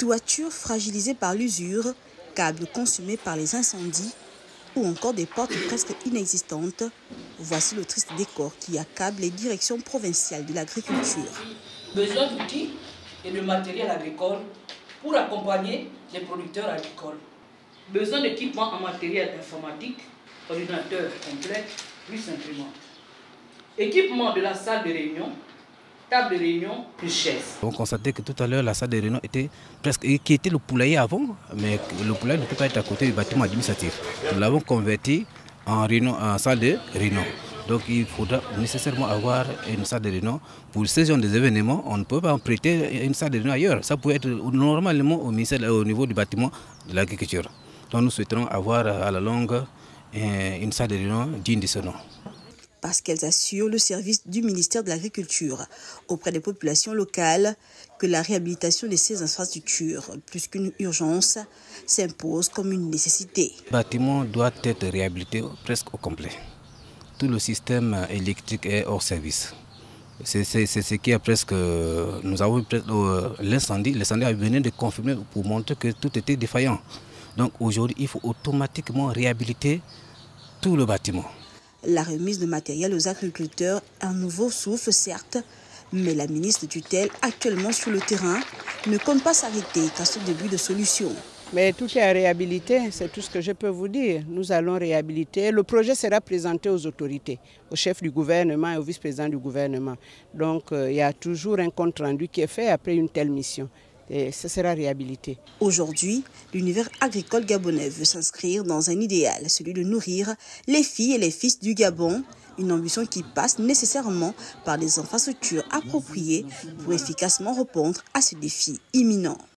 Toitures fragilisées par l'usure, câbles consumés par les incendies ou encore des portes presque inexistantes. Voici le triste décor qui accable les directions provinciales de l'agriculture. Besoin d'outils et de matériel agricole pour accompagner les producteurs agricoles. Besoin d'équipements en matériel informatique, ordinateur complet, plus imprimantes. Équipement de la salle de réunion, table de réunion, plus chaises. On constatait que tout à l'heure, la salle de réunion était presque, qui était le poulailler avant, mais le poulailler ne peut pas être à côté du bâtiment administratif. Nous l'avons converti en salle de réunion. Donc il faudra nécessairement avoir une salle de réunion. Pour ce genre d'événements, on ne peut pas en prêter une salle de réunion ailleurs. Ça peut être normalement au niveau du bâtiment de l'agriculture. Donc nous souhaiterons avoir à la longue une salle de réunion digne de ce nom. Parce qu'elles assurent le service du ministère de l'Agriculture auprès des populations locales, que la réhabilitation de ces infrastructures, plus qu'une urgence, s'impose comme une nécessité. Le bâtiment doit être réhabilité presque au complet. Tout le système électrique est hors service. C'est ce qui a presque... Nous avons l'incendie. L'incendie a venu de confirmer pour montrer que tout était défaillant. Donc aujourd'hui, il faut automatiquement réhabiliter tout le bâtiment. La remise de matériel aux agriculteurs, un nouveau souffle certes, mais la ministre tutelle, actuellement sur le terrain, ne compte pas s'arrêter qu'à ce début de solution. Mais tout est à réhabiliter, c'est tout ce que je peux vous dire. Nous allons réhabiliter. Le projet sera présenté aux autorités, au chef du gouvernement et au vice-président du gouvernement. Donc il y a toujours un compte-rendu qui est fait après une telle mission. Et ce sera réhabilité. Aujourd'hui, l'univers agricole gabonais veut s'inscrire dans un idéal, celui de nourrir les filles et les fils du Gabon, une ambition qui passe nécessairement par des infrastructures appropriées pour efficacement répondre à ce défi imminent.